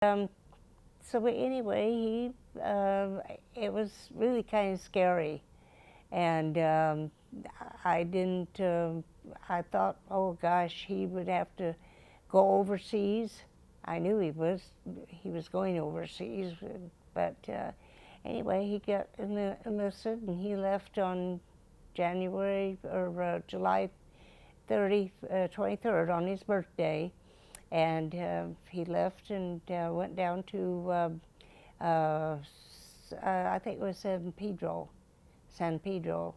Um, so anyway, it was really kind of scary, and I didn't. I thought, oh gosh, he would have to go overseas. I knew he was going overseas, but anyway, he got enlisted, and he left on January or July 23rd on his birthday, and he left and went down to I think it was San Pedro,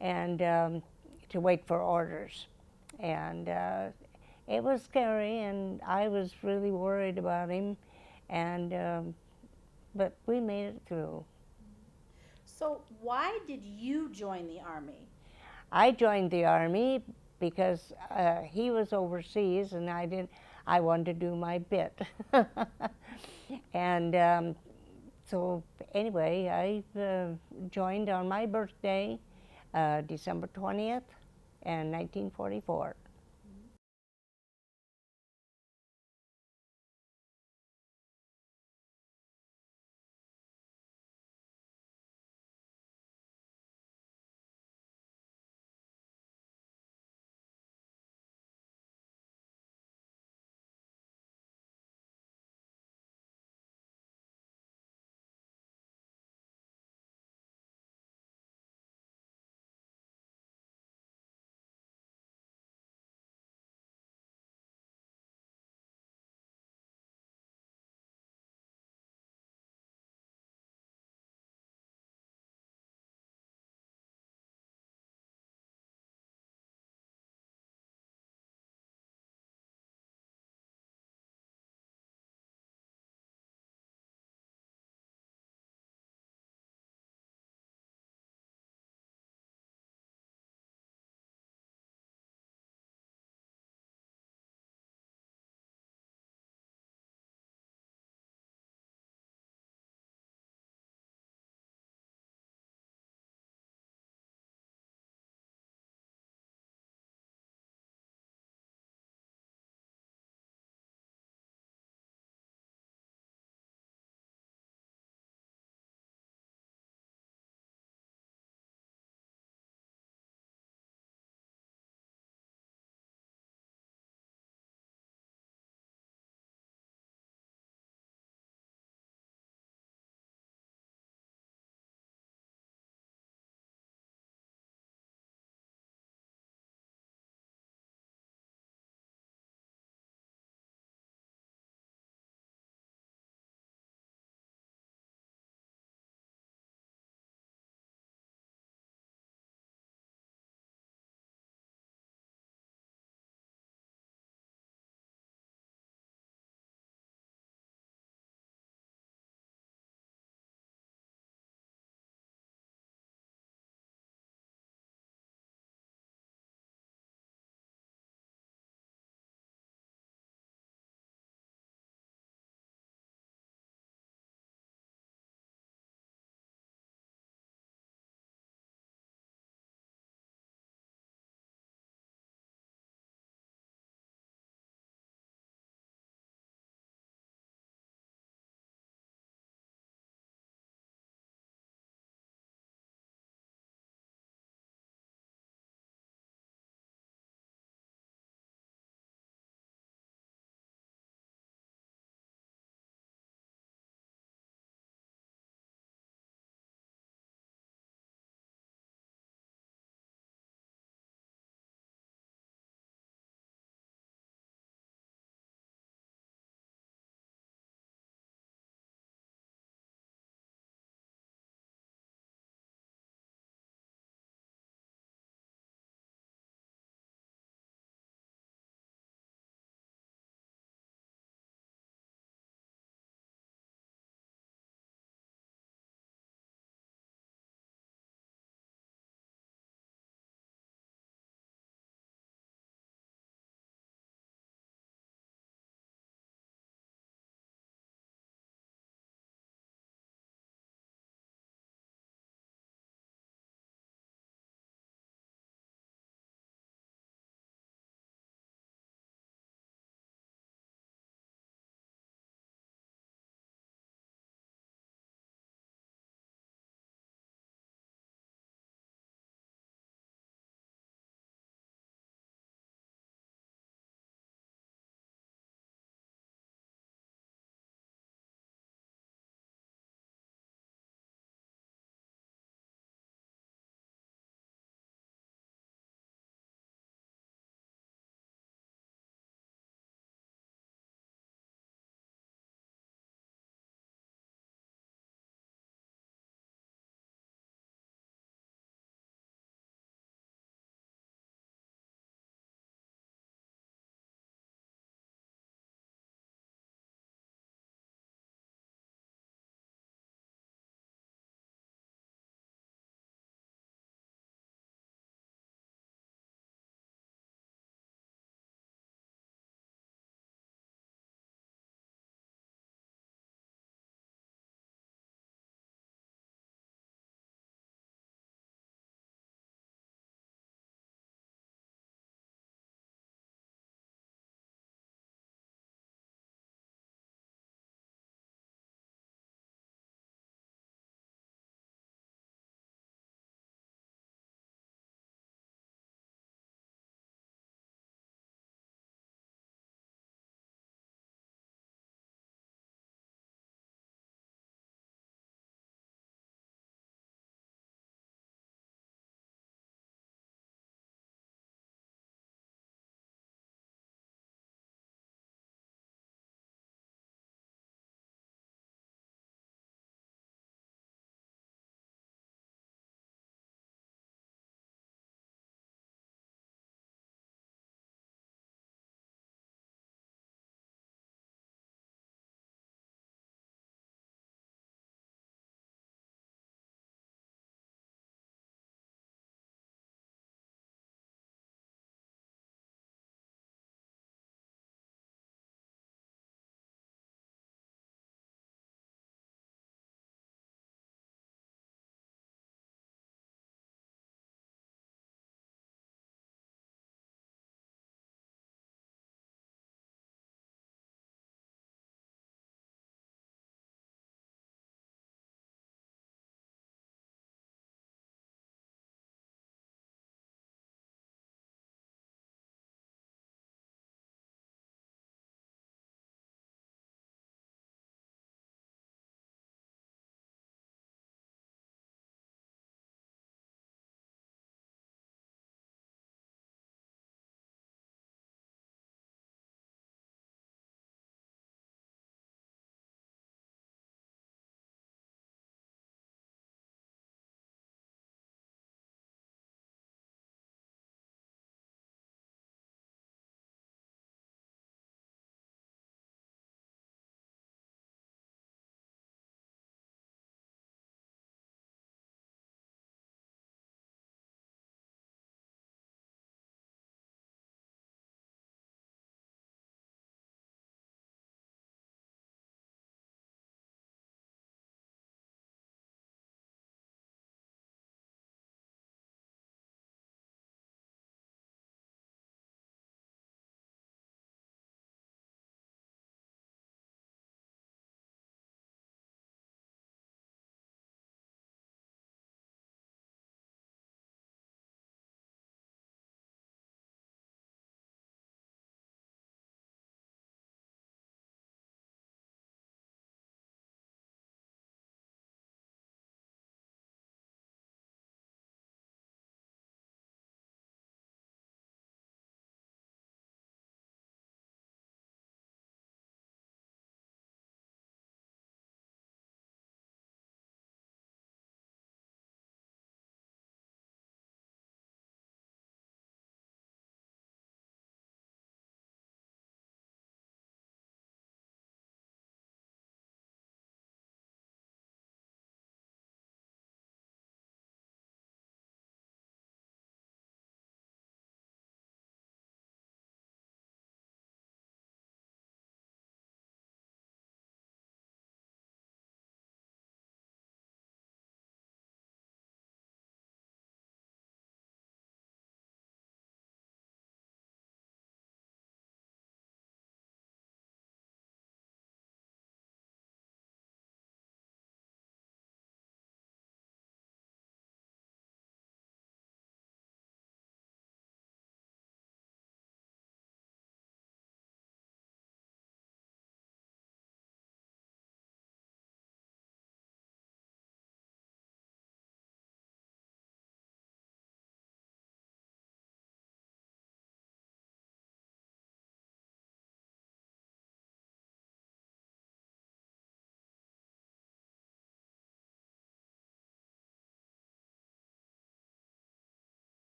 and to wait for orders, and it was scary, and I was really worried about him, and but we made it through. So, why did you join the Army? I joined the Army because he was overseas, and I didn't. I wanted to do my bit, and so anyway, I joined on my birthday, December 20th, in 1944.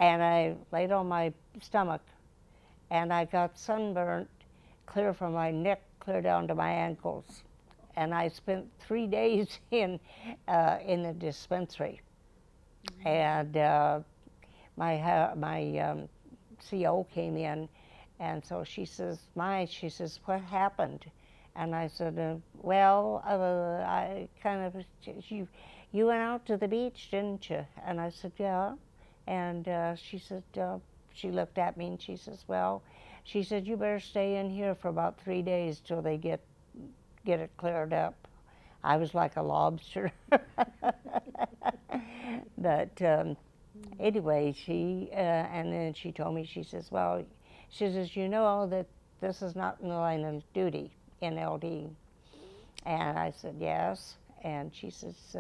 and I laid on my stomach, and I got sunburnt clear from my neck clear down to my ankles. And I spent 3 days in the dispensary. And my CO came in, and so she says, she says, what happened? And I said, I kind of, you went out to the beach, didn't you? And I said, yeah. And she said, she looked at me and she says, well, she said, you better stay in here for about 3 days till they get it cleared up. I was like a lobster. But anyway, and then she told me, she says, well, she says, you know that this is not in the line of duty, NLD. And I said, yes. And she says,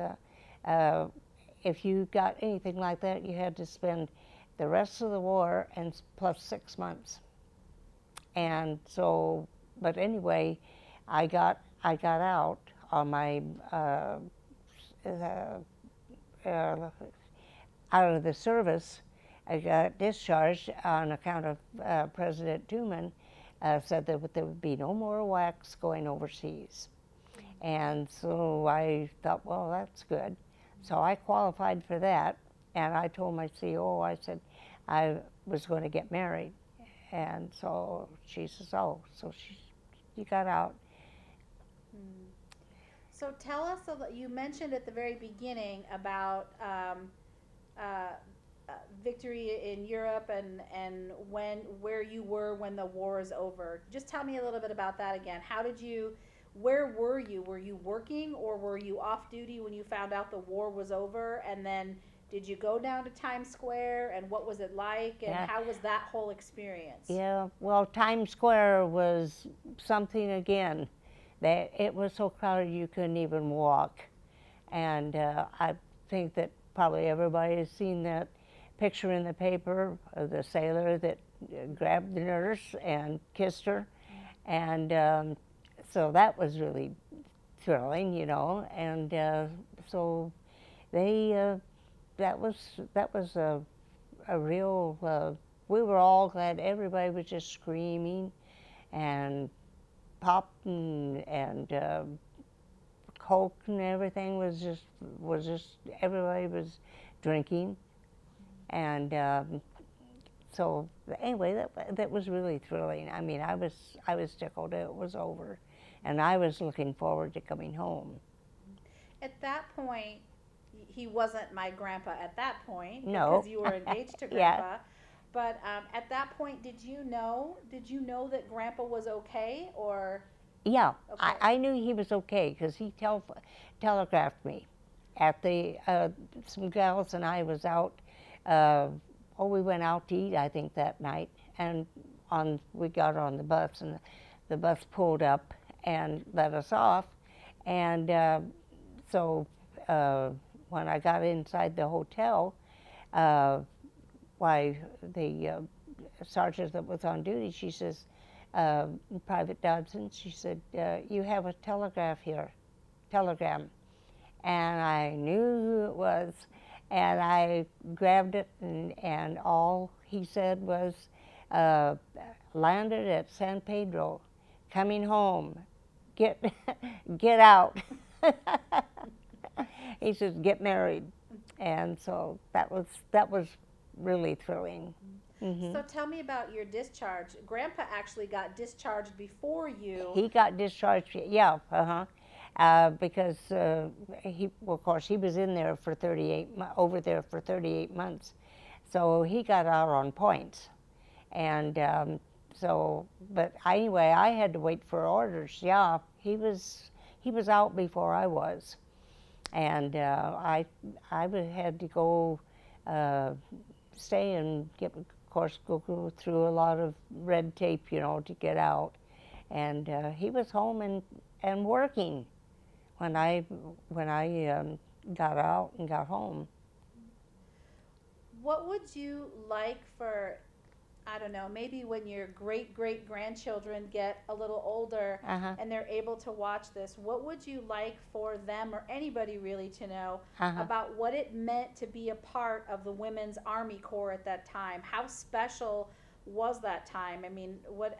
if you got anything like that, you had to spend the rest of the war and plus 6 months. And so, but anyway, I got out on my out of the service. I got discharged on account of President Truman said that there would be no more wax going overseas. And so I thought, well, that's good. So I qualified for that, and I told my CO, I said I was going to get married. And so she says, oh, so you got out. So tell us, you mentioned at the very beginning about victory in Europe and where you were when the war is over. Just tell me a little bit about that again. Where were you? Were you working, or were you off duty when you found out the war was over? And then did you go down to Times Square, and what was it like, and how was that whole experience? Yeah, well, Times Square was something again. That it was so crowded you couldn't even walk. And I think that probably everybody has seen that picture in the paper of the sailor that grabbed the nurse and kissed her. And so that was really thrilling, you know. And so they, that was a real, we were all glad. Everybody was just screaming and popping, and Coke and everything was just everybody was drinking. And so anyway, that was really thrilling. I mean, I was tickled it was over, and I was looking forward to coming home. At that point, he wasn't my grandpa at that point, No. because you were engaged to Yeah. grandpa. But at that point, did you know that grandpa was okay, or? Yeah, Okay. I knew he was okay because he telegraphed me. At the some gals and I was out. We went out to eat, I think, that night, and we got on the bus, and the bus pulled up and let us off. And so when I got inside the hotel, the sergeant that was on duty, she says, Private Dodson, she said, you have a telegram. And I knew who it was, and I grabbed it, and all he said was, landed at San Pedro, coming home, get out. He says, get married. And so that was really thrilling. Mm-hmm. So tell me about your discharge. Grandpa actually got discharged before you. He got discharged, yeah, because of course, he was in there for over there for 38 months. So he got out on points. And but anyway, I had to wait for orders. Yeah, he was out before I was. And I had to go stay and go through a lot of red tape, you know, to get out. And he was home and working when I got out and got home. What would you like for I don't know, maybe when your great great grandchildren get a little older Uh-huh. and they're able to watch this, what would you like for them or anybody really to know Uh-huh. about what it meant to be a part of the Women's Army Corps at that time? How special was that time? I mean, what Uh,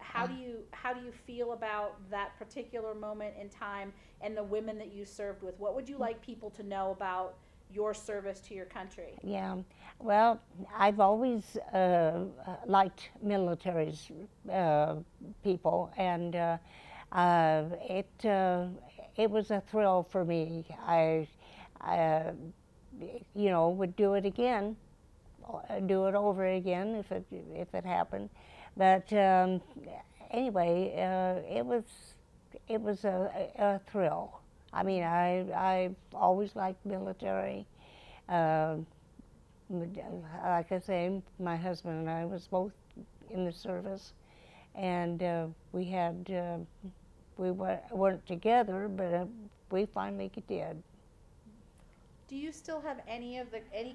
how do you feel about that particular moment in time and the women that you served with? What would you like people to know about your service to your country? yeah. Well, I've always liked military's people, and it was a thrill for me. I would do it again, do it over again if it happened. But anyway, it was a thrill. I mean, I always liked military. Uh, like I say, my husband and I was both in the service, and we weren't together, but we finally did. Do you still have any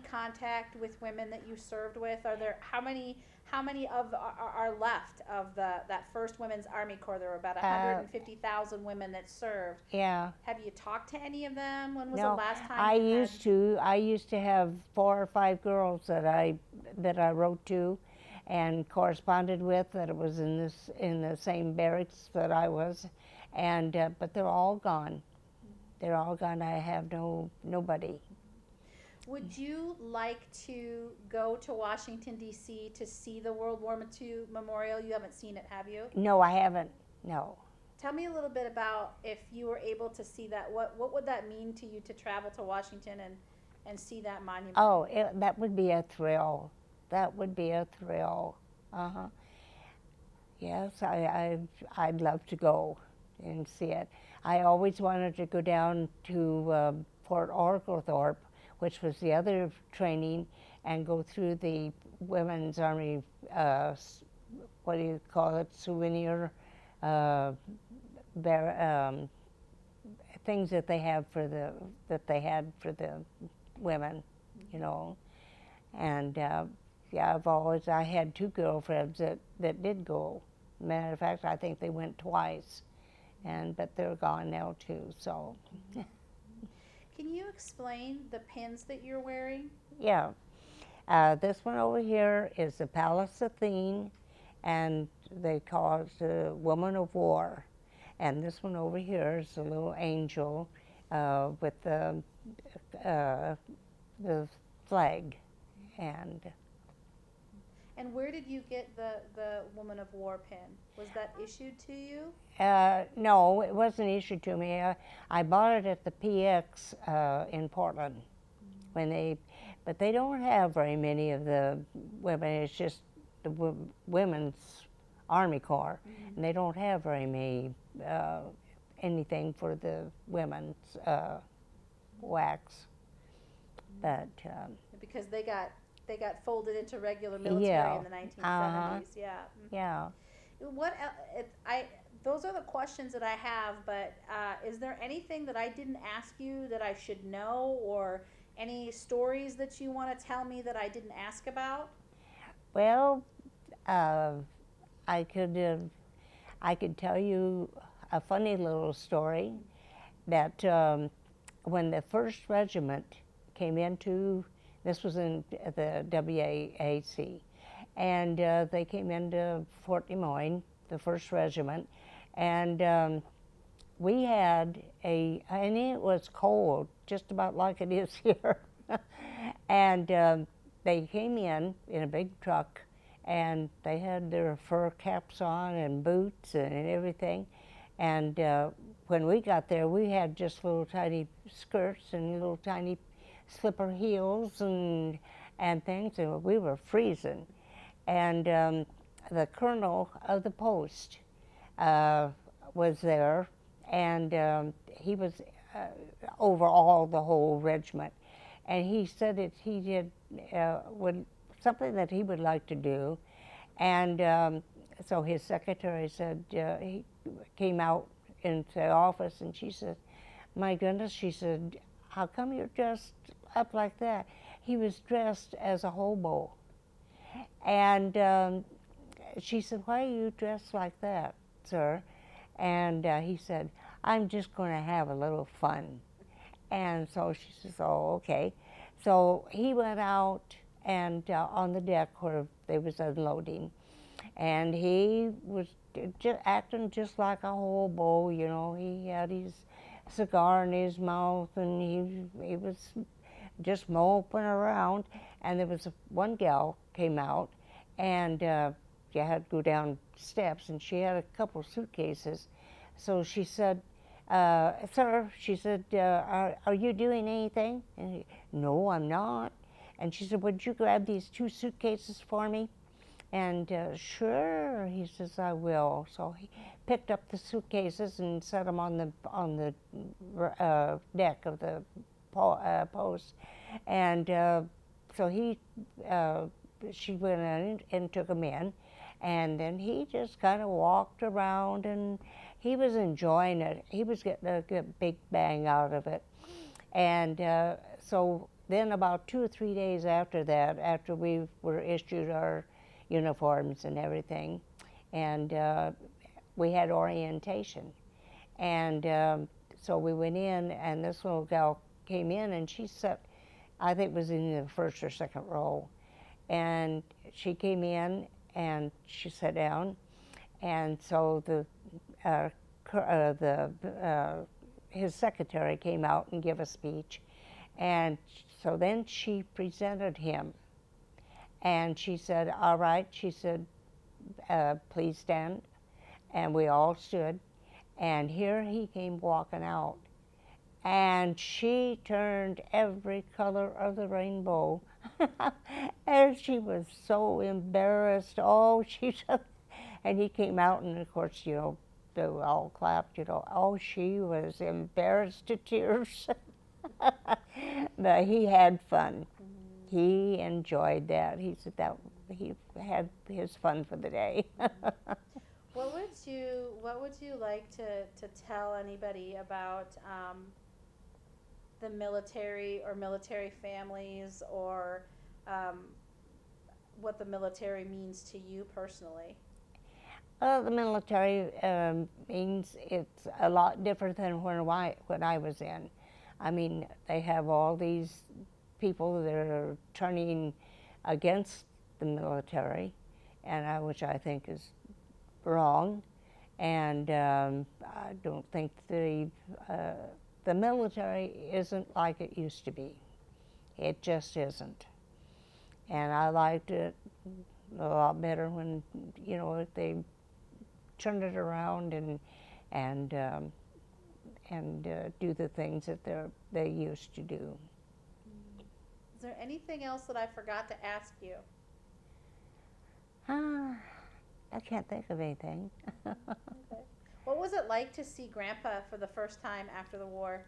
contact with women that you served with? Are there how many of are left of that first Women's Army Corps? There were about Uh, 150,000 women that served. yeah. Have you talked to any of them? When was the No, last time I you had? used to. I used to have 4 or 5 girls that I wrote to, and corresponded with. That it was in the same barracks that I was, and but they're all gone. They're all gone. I have nobody. Would you like to go to Washington D.C. to see the World War II Memorial? You haven't seen it, have you? No, I haven't. No. Tell me a little bit about if you were able to see that. What would that mean to you to travel to Washington and see that monument? Oh, that would be a thrill. That would be a thrill. Uh huh. Yes, I'd love to go and see it. I always wanted to go down to Fort Oglethorpe, which was the other training, and go through the Women's Army, what do you call it, souvenir, uh, things that they have that they had for the women, you know. And yeah, I had 2 girlfriends that did go. Matter of fact, I think they went twice, but they're gone now too. So Can you explain the pins that you're wearing? yeah, this one over here is the Palace Athene, and they call it the Woman of War. And this one over here is a little angel with the flag. And where did you get the Woman of War pin? Was that issued to you? No, it wasn't issued to me. I bought it at the PX in Portland but they don't have very many of the women. It's just the Women's Army Corps, and they don't have very many anything for the women's wax. But Because they got folded into regular military yeah, in the 1970s. Yeah. yeah. What those are the questions that I have, but is there anything that I didn't ask you that I should know, or any stories that you want to tell me that I didn't ask about? Well, uh, I could tell you a funny little story that when the first regiment came into, this was in the WAAC, and they came into Fort Des Moines, the first regiment, and we had and it was cold, just about like it is here, and they came in a big truck, and they had their fur caps on and boots and everything, and when we got there, we had just little tiny skirts and little tiny slipper heels and things, and we were freezing. And the colonel of the post was there, and he was over all the whole regiment. And he said that he did something that he would like to do, and so his secretary said he came out into the office, and she said, "My goodness," she said, "how come you're dressed up like that?" He was dressed as a hobo, and she said, "Why are you dressed like that, sir?" And he said, "I'm just going to have a little fun." And so she says, "Oh, okay." So he went out and on the deck where they was unloading, and he was just acting just like a hobo, you know. He had his cigar in his mouth, and he was just moping around. And there was one gal came out, and you had to go down steps, and she had a couple suitcases. So she said, "Sir," she said, are you doing anything?" And he, "No, I'm not." And she said, "Would you grab these two suitcases for me?" And sure, he says, "I will." So he picked up the suitcases and set them on the deck of the post. And so she went in and took them in, and then he just kind of walked around, and he was enjoying it. He was getting a good big bang out of it. And so then about 2 or 3 days after that, after we were issued our uniforms and everything, and we had orientation. And so we went in, and this little gal came in, and she sat, I think it was in the first or second row. And she came in, and she sat down, and so his secretary came out and gave a speech. And so then she presented him, and she said, "All right," she said, "Please stand." And we all stood, and here he came walking out, and she turned every color of the rainbow. And she was so embarrassed. Oh, she said, and he came out, and of course, they all clapped, Oh, she was embarrassed to tears. But he had fun. Mm-hmm. He enjoyed that. He said that he had his fun for the day. What would you like to tell anybody about the military or military families, or what the military means to you personally? The military means it's a lot different than when I was in. I mean, they have all these people that are turning against the military, and which I think is wrong. And I don't think the military isn't like it used to be. It just isn't. And I liked it a lot better when they turn it around and do the things that they used to do. Is there anything else that I forgot to ask you? I can't think of anything. Okay. What was it like to see Grandpa for the first time after the war?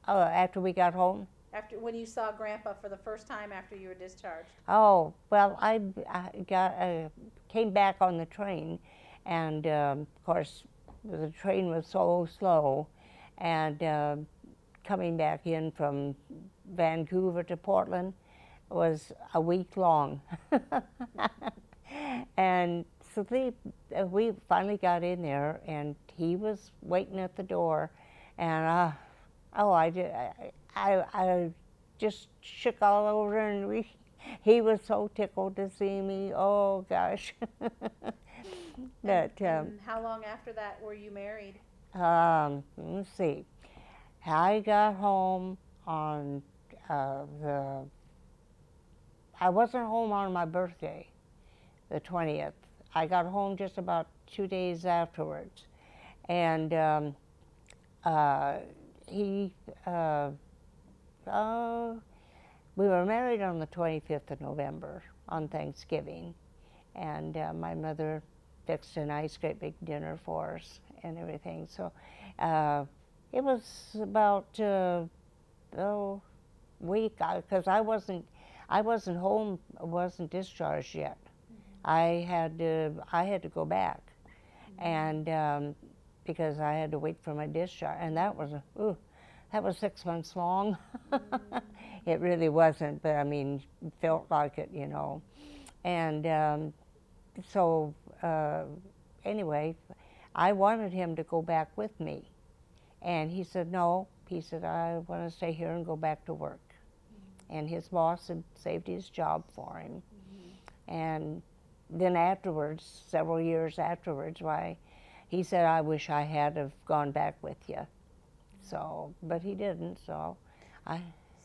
Oh, after we got home? When you saw Grandpa for the first time after you were discharged? Oh, well, I came back on the train, and of course the train was so slow, and coming back in from Vancouver to Portland was a week long. And so we finally got in there, and he was waiting at the door, and I just shook all over, and he was so tickled to see me. Oh gosh. And how long after that were you married? Let's see. I got home on I wasn't home on my birthday, the 20th. I got home just about 2 days afterwards, and we were married on the 25th of November on Thanksgiving, and my mother fixed a nice great big dinner for us and everything. So it was about week, because I wasn't home, wasn't discharged yet. Mm-hmm. I had to go back, mm-hmm. And because I had to wait for my discharge, and that was 6 months long. Mm-hmm. It really wasn't, but I mean, felt like it, And so anyway, I wanted him to go back with me. And he said, no. He said, I want to stay here and go back to work. And his boss had saved his job for him. And then afterwards, several years afterwards, why, he said, I wish I had have gone back with you. So, but he didn't, so I...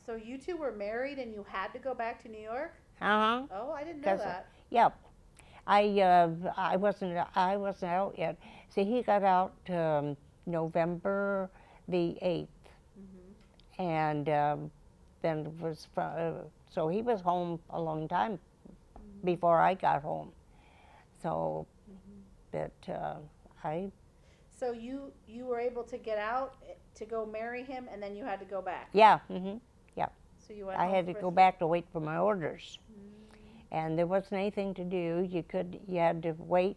So you two were married and you had to go back to New York? Uh-huh. Oh, I didn't know that. Yep. I wasn't out yet. See, he got out November the 8th. And then was, so he was home a long time before I got home. So, but I... So you were able to get out to go marry him, and then you had to go back. Yeah. Yeah. So you went I home had to for go back to wait for my orders. And there wasn't anything to do. You had to wait,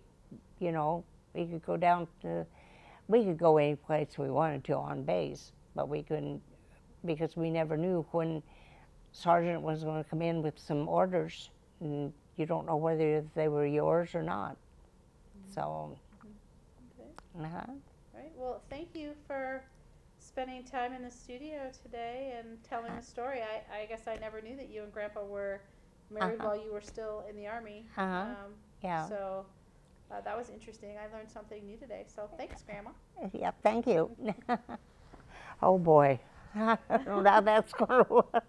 you know. We could go down to, we could go any place we wanted to on base, but we couldn't, because we never knew when Sergeant was going to come in with some orders, and you don't know whether they were yours or not. So, Okay. Right. Well, thank you for spending time in the studio today and telling the story. I guess I never knew that you and Grandpa were married while you were still in the Army. Yeah. So that was interesting. I learned something new today. So thanks, Grandma. Yep, thank you. Oh boy, I don't know how that's going to work.